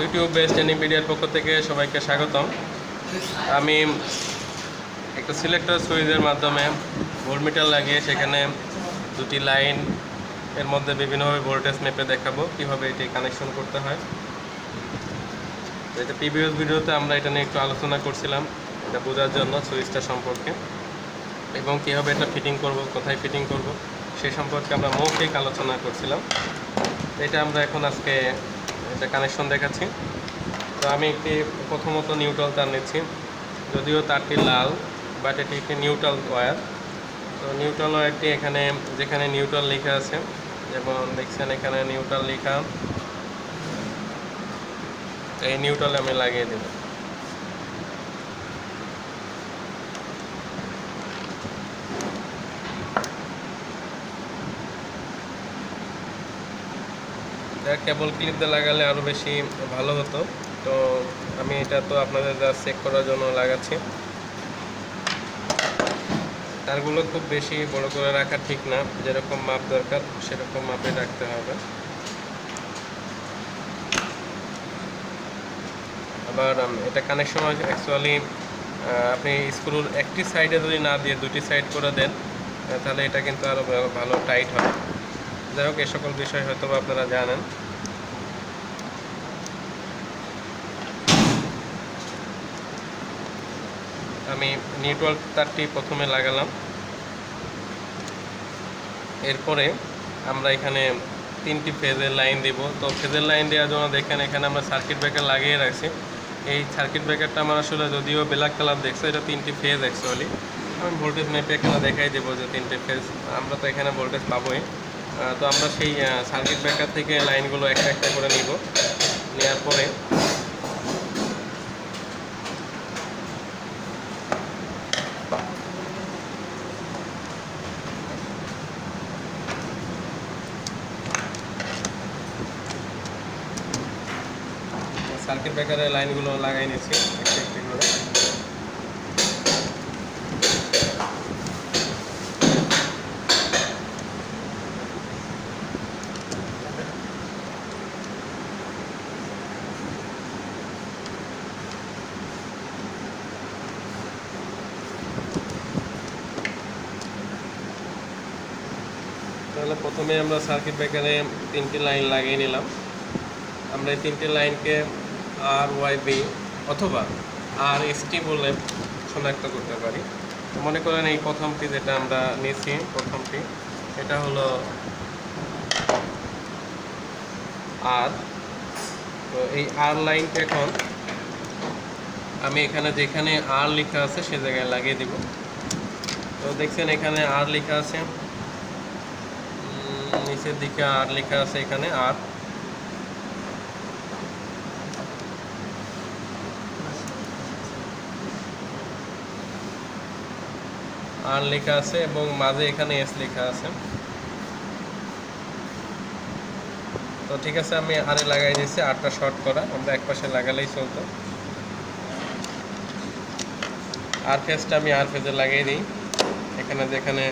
YouTube best training মিডিয়ার পক্ষ থেকে সবাইকে স্বাগতম। আমি একটা সিলেক্টর সুইচের মাধ্যমে ভোল্টমিটার লাগিয়ে সেখানে দুটি লাইন এর মধ্যে বিভিন্নভাবে ভোল্টেজ মেপে দেখাবো কীভাবে এটি কানেকশন করতে হয়। এটা প্রিভিয়াস ভিডিওতে আমরা এটা নিয়ে একটু আলোচনা করছিলাম, এটা বোঝার জন্য সুইচটা সম্পর্কে এবং কীভাবে এটা ফিটিং করব, কোথায় ফিটিং করব সে সম্পর্কে আমরা মৌখিক আলোচনা করছিলাম। এটা আমরা এখন আজকে এটা কানেকশন দেখাচ্ছি। তো আমি প্রথমত নিউট্রাল তার নিচ্ছি, যদিও তারটি লাল বাট এটি একটি নিউট্রাল ওয়্যার। তো নিউট্রাল ওয়্যারটি এখানে যেখানে নিউট্রাল লেখা আছে, যেমন দেখছেন এখানে নিউট্রাল লেখা, এই নিউট্রাল আমি লাগিয়ে দেব। কেবল ক্লিপ দিয়ে লাগালে আরও বেশি ভালো হতো, তো আমি এটা তো আপনাদের যা চেক করার জন্য লাগাচ্ছি। তারগুলো খুব বেশি বড় করে রাখা ঠিক না, যেরকম মাপ দরকার সেরকম মাপে রাখতে হবে। আবার এটা কানেকশন অ্যাকচুয়ালি আপনি স্ক্রুর একটি সাইডে যদি না দিয়ে দুটি সাইড করে দেন তাহলে এটা কিন্তু আরও ভালো টাইট হয়। যাই হোক, এ সকল বিষয় হয়তো আপনারা জানেন। আমি নিউট্রাল তারটি প্রথমে লাগালাম, এরপরে আমরা এখানে 3টি ফেজের লাইন দেব। তো ফেজের লাইন দেওয়ার জন্য দেখেন এখানে আমরা সার্কিট ব্রেকার লাগিয়ে রাখছি। এই সার্কিট ব্রেকারটা আমার আসলে যদিও ব্ল্যাক কালার দেখছে, এটা 3টি ফেজ অ্যাকচুয়ালি। আমি ভোল্টেজ মেপে এখানে দেখাই দেবো যে 3টে ফেজ, আমরা তো এখানে ভোল্টেজ পাবোই। তো আমরা সেই সার্কিট ব্রেকার থেকে লাইনগুলো একটা একটা করে নিব, নেওয়ার পরে সার্কিট ব্রেকারের লাইনগুলো লাগাই নিচ্ছি একটা একটি করে। তাহলে প্রথমে আমরা সার্কিট ব্রেকারে 3টি লাইন লাগিয়ে নিলাম। আমরা এই 3টি লাইনকে RYB অথবা RST বলে শনাক্ত করতে পারি। মনে করেন এই প্রথমটি যেটা আমরা নিয়েছি, প্রথমটি এটা হলো R। তো এই R লাইনটা এখন আমি এখানে যেখানে R লেখা আছে সে জায়গায় লাগিয়ে দিব। তো দেখছেন এখানে R লেখা আছে, নিচের দিকে R লেখা আছে, এখানে R লেখা আছে এবং মাঝে এখানে S লেখা আছে। তো ঠিক আছে, আমি R এ লাগাই দিয়েছি। Rটা শর্ট করা, আমরা এক পাশে লাগালেই চলতো। R ফেজটা আমি R ফেজে লাগিয়ে দিই, এখানে যেখানে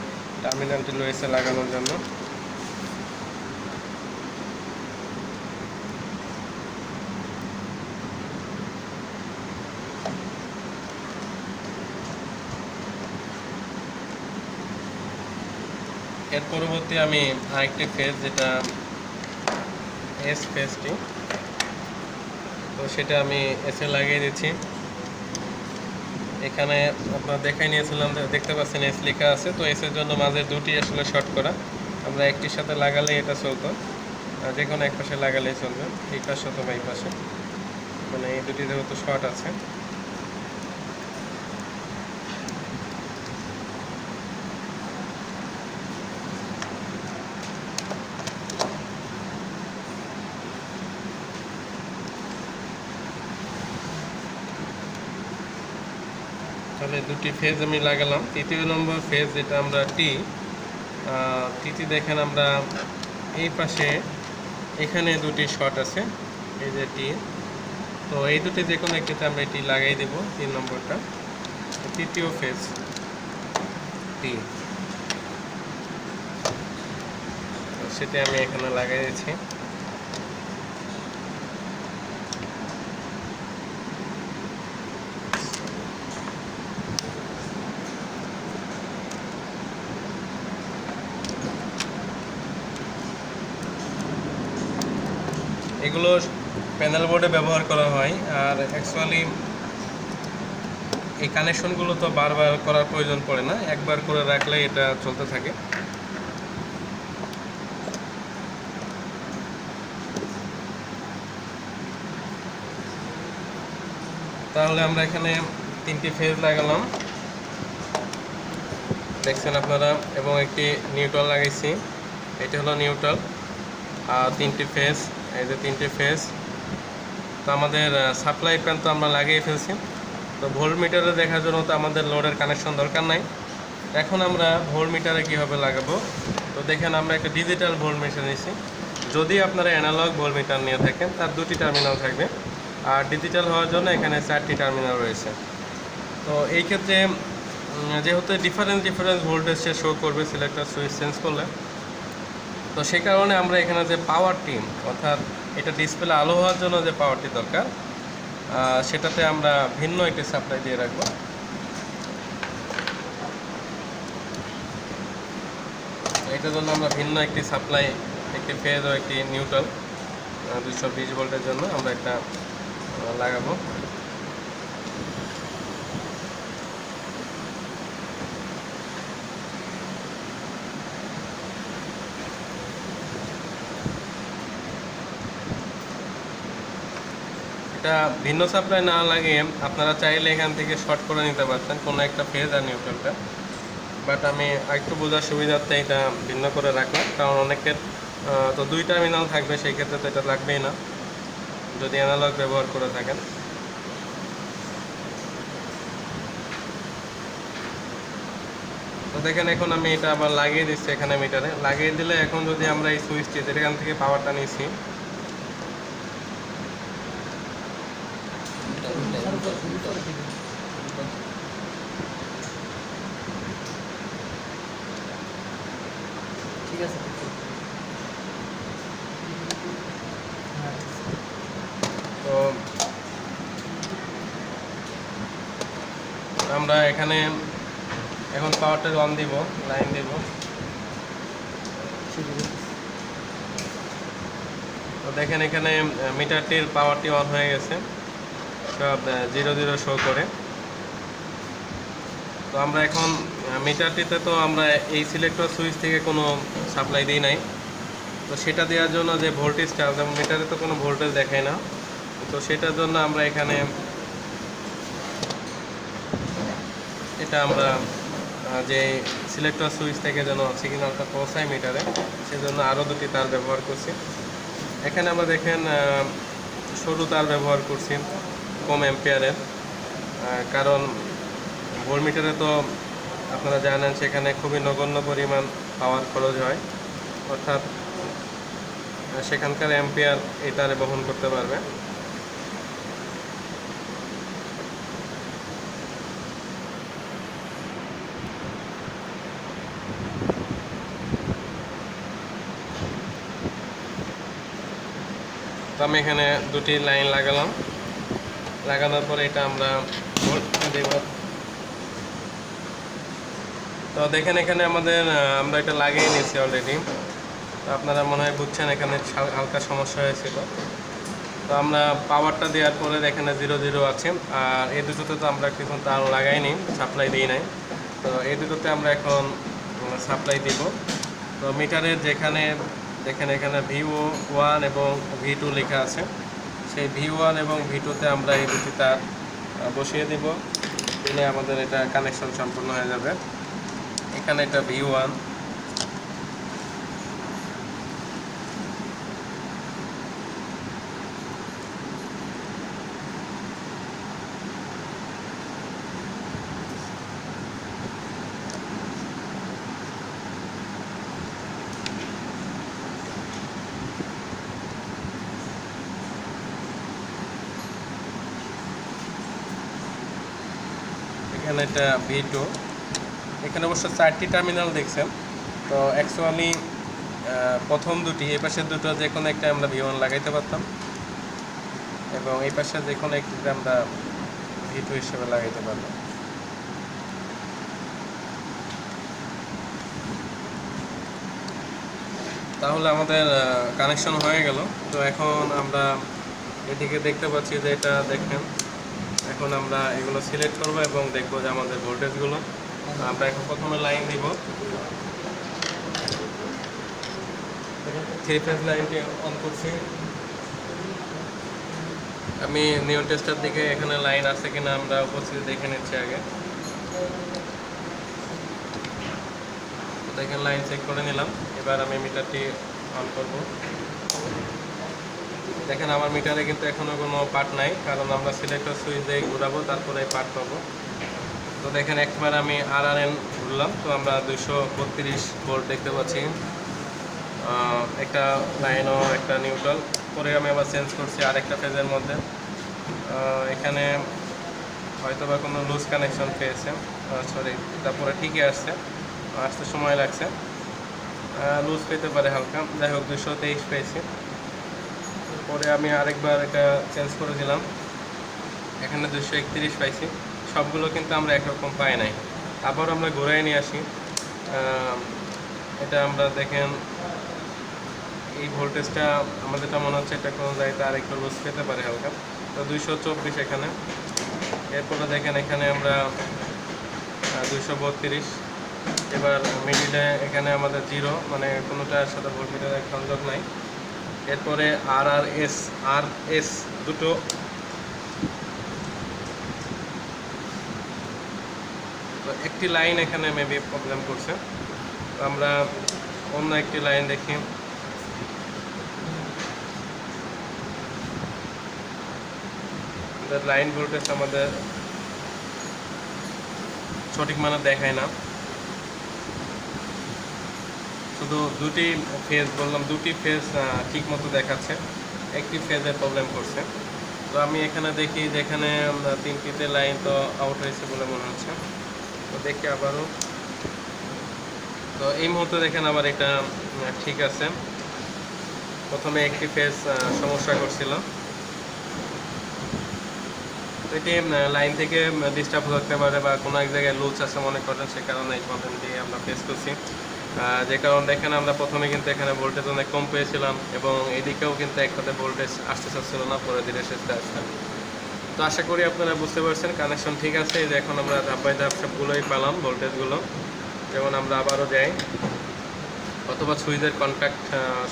টার্মিনালটি রয়েছে লাগানোর জন্য। এর পরবর্তী আমি আরেকটি ফেজ, যেটা S ফেজটি, তো সেটা আমি এসে লাগিয়ে দিচ্ছি। এখানে আপনারা দেখাই নিয়েছিলাম, দেখতে পাচ্ছেন S লেখা আছে। তো S এর জন্য মাঝে দুটি আসলে শর্ট করা, আমরা একটির সাথে লাগালে এটা চলতো, যে কোনো এক পাশে লাগালেই চলবে, এই পাশে অথবা এই পাশে, মানে এই দুটি যেহেতু শর্ট আছে। তাহলে দুটি ফেজ আমি লাগালাম। তৃতীয় নম্বর ফেজ যেটা আমরা টি দেখেন আমরা এই পাশে এখানে দুটি শর্ট আছে, এই যে টি। তো এই দুটি যে কোনো একটিতে আমরা এটি লাগাই দেব, 3 নম্বরটা, তৃতীয় ফেজ টি। সেটা আমি এখানে লাগাই দিচ্ছি। এগুলো প্যানেল বোর্ডে ব্যবহার করা হয়। আর অ্যাকচুয়ালি এই কানেকশনগুলো তো বারবার করার প্রয়োজন পড়ে না, একবার করে রাখলে এটা চলতে থাকে। তাহলে আমরা এখানে 3টি ফেজ লাগালাম, দেখছেন আপনারা, এবং একটি নিউট্রাল লাগাইছি। এটা হলো নিউট্রাল। আর 3টি ফেজ, এই যে 3টি ফেজ। তো আমাদের সাপ্লাই প্যান তো আমরা লাগিয়ে ফেলছি। তো ভোল্ট মিটারে দেখার জন্য তো আমাদের লোডের কানেকশন দরকার নাই। এখন আমরা ভোল্ট মিটারে কীভাবে লাগাবো, তো দেখেন আমরা একটা ডিজিটাল ভোল্ট মিটার নিয়েছি। যদি আপনারা অ্যানালগ ভোল্ট মিটার নিয়ে থাকেন তার 2টি টার্মিনাল থাকবে, আর ডিজিটাল হওয়ার জন্য এখানে 4টি টার্মিনাল রয়েছে। তো এই ক্ষেত্রে যেহেতু ডিফারেন্স ভোল্টেজ সে শো করবে সিলেক্টর সুইচ চেঞ্জ করলে, তো সেই কারণে আমরা এখানে যে পাওয়ারটি, অর্থাৎ এটা ডিসপ্লে আলো হওয়ার জন্য যে পাওয়ারটি দরকার, সেটাতে আমরা ভিন্ন একটি সাপ্লাই দিয়ে রাখবো। এটার জন্য আমরা ভিন্ন একটি সাপ্লাই, একটি ফেজ ও একটি নিউট্রাল 220 ভোল্টের জন্য আমরা একটা লাগাবো। এটা ভিন্ন সাপ্লাই না লাগিয়ে আপনারা চাইলে এখান থেকে শর্ট করে নিতে পারতেন কোনো একটা ফেজ আর নিউট্রালটা, বাট আমি একটু বোঝার সুবিধার্থে এটা ভিন্ন করে রাখলাম। কারণ অনেকের তো 2 টার্মিনাল থাকবে, সেই ক্ষেত্রে তো এটা লাগবেই না যদি অ্যানালগ ব্যবহার করে থাকেন। তো দেখেন এখন আমি এটা আবার লাগিয়ে দিচ্ছি এখানে মিটারে। লাগিয়ে দিলে এখন যদি আমরা এই সুইচটি যেখান থেকে পাওয়ারটা নিয়েছি, তো আমরা এখানে এখন পাওয়ারটা অন দিব, লাইন দিব। তো দেখেন এখানে মিটারটির পাওয়ারটি অন হয়ে গেছে, সব 00 শো করে। তো আমরা এখন মিটারটিতে তো আমরা এই সিলেক্টর সুইচ থেকে কোনো সাপ্লাই দিই নাই, তো সেটা দেওয়ার জন্য যে ভোল্টেজটা, যেমন মিটারে তো কোনো ভোল্টেজ দেখায় না, তো সেটার জন্য আমরা এখানে এটা আমরা যে সিলেক্টর সুইচ থেকে যেন সিগন্যালটা পৌঁছায় মিটারে, সেজন্য আরও 2টি তার ব্যবহার করছি। এখানে আমরা দেখেন সরু তার ব্যবহার করছি কম অ্যাম্পিয়ারের, কারণ ভোল্ট মিটারে তো আপনারা জানেন সেখানে খুবই নগণ্য পরিমাণ পাওয়ার খরচ হয়, অর্থাৎ সেখানকার অ্যাম্পিয়ার এই তারে বহন করতে পারবে। তো আমি এখানে 2টি লাইন লাগালাম, লাগানোর পরে এটা আমরা ভোল্ট দেব। তো দেখেন এখানে আমাদের আমরা এটা লাগিয়ে নিয়েছি অলরেডি। তো আপনারা মনে হয় বুঝছেন এখানে হালকা সমস্যা হয়েছিল। তো আমরা পাওয়ারটা দেওয়ার পরে এখানে 00 আছে, আর এই দুটোতে তো আমরা কিছু তার লাগাইনি, সাপ্লাই দিই নাই। তো এই দুটোতে আমরা এখন সাপ্লাই দিব। তো মিটারের যেখানে দেখেন এখানে V1 এবং V2 লেখা আছে, সেই V1 এবং V2তে আমরা এই 2টি তার বসিয়ে দিব, দিলে আমাদের এটা কানেকশন সম্পূর্ণ হয়ে যাবে। এখানে এটা V1, এখানে এটা V2। এখানে অবশ্য 4টি টার্মিনাল দেখছেন। তো অ্যাকচুয়ালি প্রথম 2টি, এই পাশের দুটো যে কোনো একটা আমরা V1 লাগাইতে পারতাম, এবং এই পাশে যে কোনো একটিতে আমরা V2 হিসেবে লাগাইতে পারলাম। তাহলে আমাদের কানেকশন হয়ে গেল। তো এখন আমরা এদিকে দেখতে পাচ্ছি যে এটা দেখেন, এখন আমরা এগুলো সিলেক্ট করব এবং দেখব যে আমাদের ভোল্টেজগুলো। আমরা এখন প্রথমে লাইন দিব, 3 ফেজ লাইনটি অন করছি। আমি নিয়ন টেস্টার দিকে এখানে লাইন আছে কিনা আমরা উপস্থিতি দেখে নিচ্ছি আগে। দেখেন লাইন চেক করে নিলাম। এবার আমি মিটারটি অন করব। দেখেন আমার মিটারে কিন্তু এখনো কোনো পার্ট নাই, কারণ আমরা সিলেক্টর সুইচ দিয়ে ঘুরাবো, তারপরে পার্ট পাবো। তো দেখেন একবার আমি RRN ঘুরলাম, তো আমরা 232 ভোল্ট দেখতে পাচ্ছি। একটা লাইনও একটা নিউট্রাল। পরে আমি আবার চেঞ্জ করছি আরেকটা ফেজের মধ্যে। এখানে হয়তো বা কোনো লুজ কানেকশন পেয়েছে, সরি, তারপরে ঠিকই আসতে সময় লাগছে, লুজ পেতে পারে হালকা। যাই হোক 223 পেয়েছি। পরে আমি আরেকবার এটা চেঞ্জ করে দিলাম, এখানে 231 পাইছি। সবগুলো কিন্তু আমরা একরকম পাই নাই। আবার আমরা ঘুরাই নিয়ে আসি। এটা আমরা দেখেন এই ভোল্টেজটা আমাদেরটা মনে হচ্ছে এটা কোনো জায়গাতে আরেকটু লুজ পেতে পারে হালকা। তো 224 এখানে। এরপরে দেখেন এখানে আমরা 232। এবার মিডিলে এখানে আমাদের 0, মানে কোনোটার সাথে ভোল্টমিটারের সংযোগ নাই। এরপরে RS দুটো, তো একটি লাইন এখানে মেবি প্রবলেম করছে। তো আমরা অন্য একটি লাইন দেখি। লাইন ভোল্টেজ আমাদের সঠিক মানে দেখায় না, শুধু দুটি ফেজ বললাম, দুটি ফেজ ঠিক মতো দেখাচ্ছে, একটি ফেজে প্রবলেম করছে। তো আমি এখানে দেখি যেখানে 3টিতে লাইন তো আউট হয়েছে বলে মনে হচ্ছে। তো দেখি আবারও, তো এই মুহূর্তে দেখেন আবার এটা ঠিক আছে। প্রথমে একটি ফেজ সমস্যা করছিল, তো এটি লাইন থেকে ডিস্টার্ব হতে পারে বা কোনো এক জায়গায় লুজ আছে মনে করেন, সে কারণে এই প্রবলেমটি আমরা ফেস করছি। যে কারণ দেখেন আমরা প্রথমে কিন্তু এখানে ভোল্টেজ অনেক কম পেয়েছিলাম এবং এদিকেও কিন্তু একসাথে ভোল্টেজ আসতে চাচ্ছিল না, পরে ধীরে সুস্থে আসছে। তো আশা করি আপনারা বুঝতে পারছেন কানেকশন ঠিক আছে। এই যে এখন আমরা ধাপ বাই ধাপ সবগুলোই পেলাম ভোল্টেজগুলো। যেমন আমরা আবারও যাই, অথবা সুইচের কন্ট্যাক্ট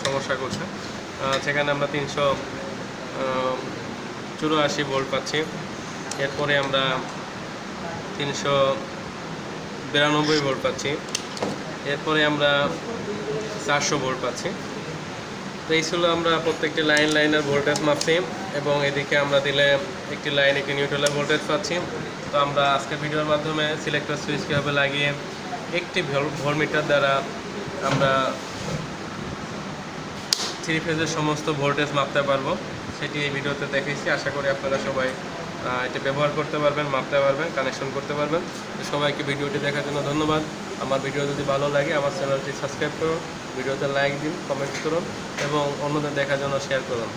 সমস্যা করছে, সেখানে আমরা 384 ভোল্ট পাচ্ছি। এরপরে আমরা 392 ভোল্ট পাচ্ছি। এরপরে আমরা 400 ভোল্ট পাচ্ছি। তো এই ছিল আমরা প্রত্যেকটি লাইনের ভোল্টেজ মাপছি এবং এদিকে আমরা দিলে একটি লাইন একটি নিউট্রালের ভোল্টেজ পাচ্ছি। তো আমরা আজকের ভিডিওর মাধ্যমে সিলেক্টর সুইচ কীভাবে লাগিয়ে একটি ভোল্টমিটার দ্বারা আমরা 3 ফেজের সমস্ত ভোল্টেজ মাপতে পারবো, সেটি এই ভিডিওতে দেখেছি। আশা করি আপনারা সবাই এটা ব্যবহার করতে পারবেন, মাপতে পারবেন, কানেকশন করতে পারবেন। সবাইকে ভিডিওটি দেখার জন্য ধন্যবাদ। আমার ভিডিও যদি ভালো লাগে আমার চ্যানেলটি সাবস্ক্রাইব করুন, ভিডিওতে লাইক দিন, কমেন্ট করুন এবং অন্যদের দেখার জন্য শেয়ার করুন।